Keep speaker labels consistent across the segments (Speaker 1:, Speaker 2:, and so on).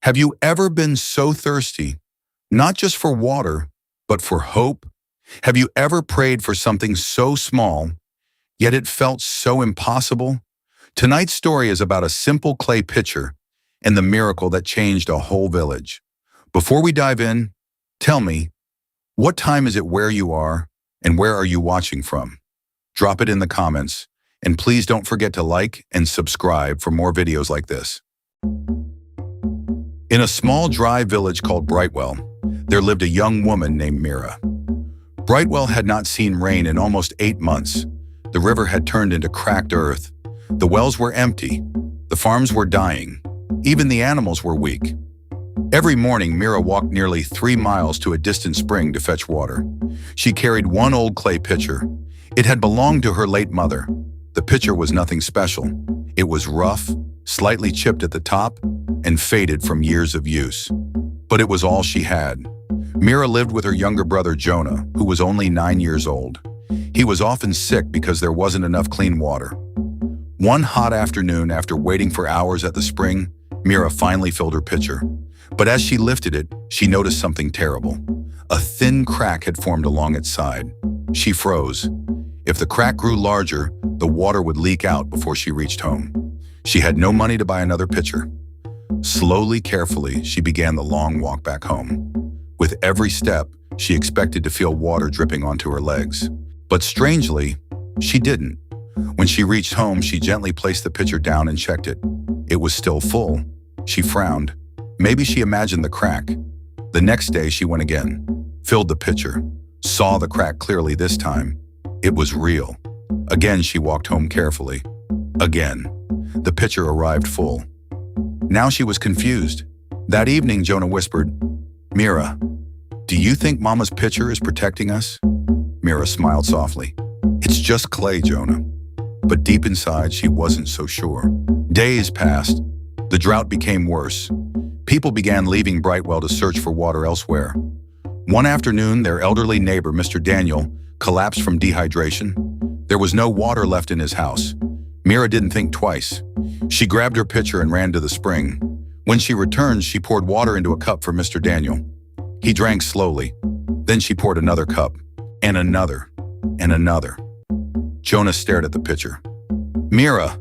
Speaker 1: Have you ever been so thirsty, not just for water, but for hope? Have you ever prayed for something so small, yet it felt so impossible? Tonight's story is about a simple clay pitcher and the miracle that changed a whole village. Before we dive in, tell me, what time is it where you are, and where are you watching from? Drop it in the comments, and please don't forget to like and subscribe for more videos like this. In a small, dry village called Brightwell, there lived a young woman named Mira. Brightwell had not seen rain in almost 8 months. The river had turned into cracked earth. The wells were empty. The farms were dying. Even the animals were weak. Every morning, Mira walked nearly 3 miles to a distant spring to fetch water. She carried one old clay pitcher. It had belonged to her late mother. The pitcher was nothing special. It was rough, slightly chipped at the top, and faded from years of use. But it was all she had. Mira lived with her younger brother Jonah, who was only 9 years old. He was often sick because there wasn't enough clean water. One hot afternoon, after waiting for hours at the spring, Mira finally filled her pitcher. But as she lifted it, she noticed something terrible. A thin crack had formed along its side. She froze. If the crack grew larger, the water would leak out before she reached home. She had no money to buy another pitcher. Slowly, carefully, she began the long walk back home. With every step, she expected to feel water dripping onto her legs. But strangely, she didn't. When she reached home, she gently placed the pitcher down and checked it. It was still full. She frowned. Maybe she imagined the crack. The next day, she went again, filled the pitcher, saw the crack clearly this time. It was real. Again, she walked home carefully. Again, the pitcher arrived full. Now she was confused. That evening, Jonah whispered, "Mira, do you think Mama's pitcher is protecting us?" Mira smiled softly. "It's just clay, Jonah." But deep inside, she wasn't so sure. Days passed. The drought became worse. People began leaving Brightwell to search for water elsewhere. One afternoon, their elderly neighbor, Mr. Daniel, collapsed from dehydration. There was no water left in his house. Mira didn't think twice. She grabbed her pitcher and ran to the spring. When she returned, she poured water into a cup for Mr. Daniel. He drank slowly. Then she poured another cup, and another, and another. Jonah stared at the pitcher. "Mira,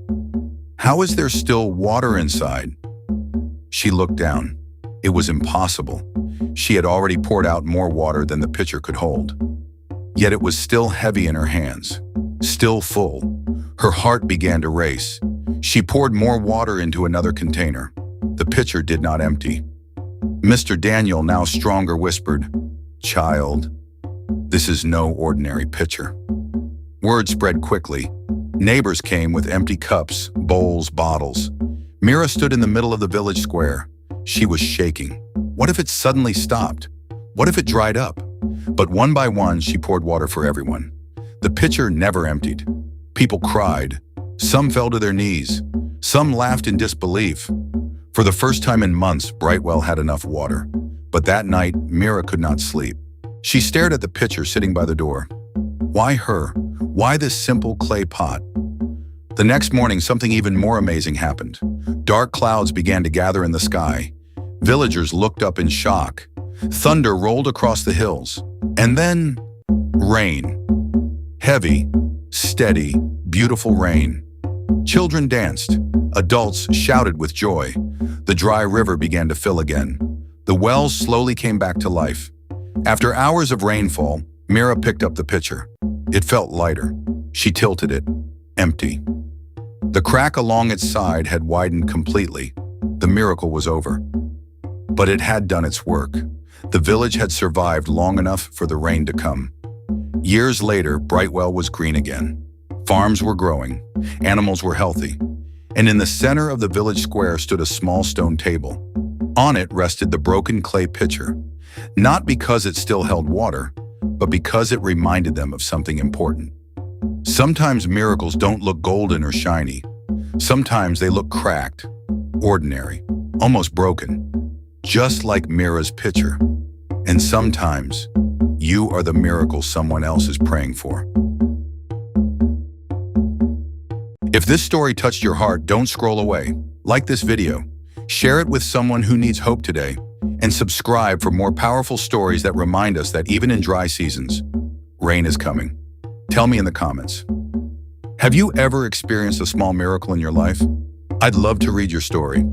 Speaker 1: how is there still water inside?" She looked down. It was impossible. She had already poured out more water than the pitcher could hold. Yet it was still heavy in her hands, still full. Her heart began to race. She poured more water into another container. The pitcher did not empty. Mr. Daniel, now stronger, whispered, "Child, this is no ordinary pitcher." Word spread quickly. Neighbors came with empty cups, bowls, bottles. Mira stood in the middle of the village square. She was shaking. What if it suddenly stopped? What if it dried up? But one by one, she poured water for everyone. The pitcher never emptied. People cried. Some fell to their knees. Some laughed in disbelief. For the first time in months, Brightwell had enough water. But that night, Mira could not sleep. She stared at the pitcher sitting by the door. Why her? Why this simple clay pot? The next morning, something even more amazing happened. Dark clouds began to gather in the sky. Villagers looked up in shock. Thunder rolled across the hills. And then, rain. Heavy, steady, beautiful rain. Children danced. Adults shouted with joy. The dry river began to fill again. The wells slowly came back to life. After hours of rainfall, Mira picked up the pitcher. It felt lighter. She tilted it. Empty. The crack along its side had widened completely. The miracle was over. But it had done its work. The village had survived long enough for the rain to come. Years later, Brightwell was green again. Farms were growing. Animals were healthy. And in the center of the village square stood a small stone table. On it rested the broken clay pitcher, not because it still held water, but because it reminded them of something important. Sometimes miracles don't look golden or shiny. Sometimes they look cracked, ordinary, almost broken, just like Mira's pitcher. And sometimes, you are the miracle someone else is praying for. If this story touched your heart, don't scroll away. Like this video. Share it with someone who needs hope today, and subscribe for more powerful stories that remind us that even in dry seasons, rain is coming. Tell me in the comments. Have you ever experienced a small miracle in your life? I'd love to read your story.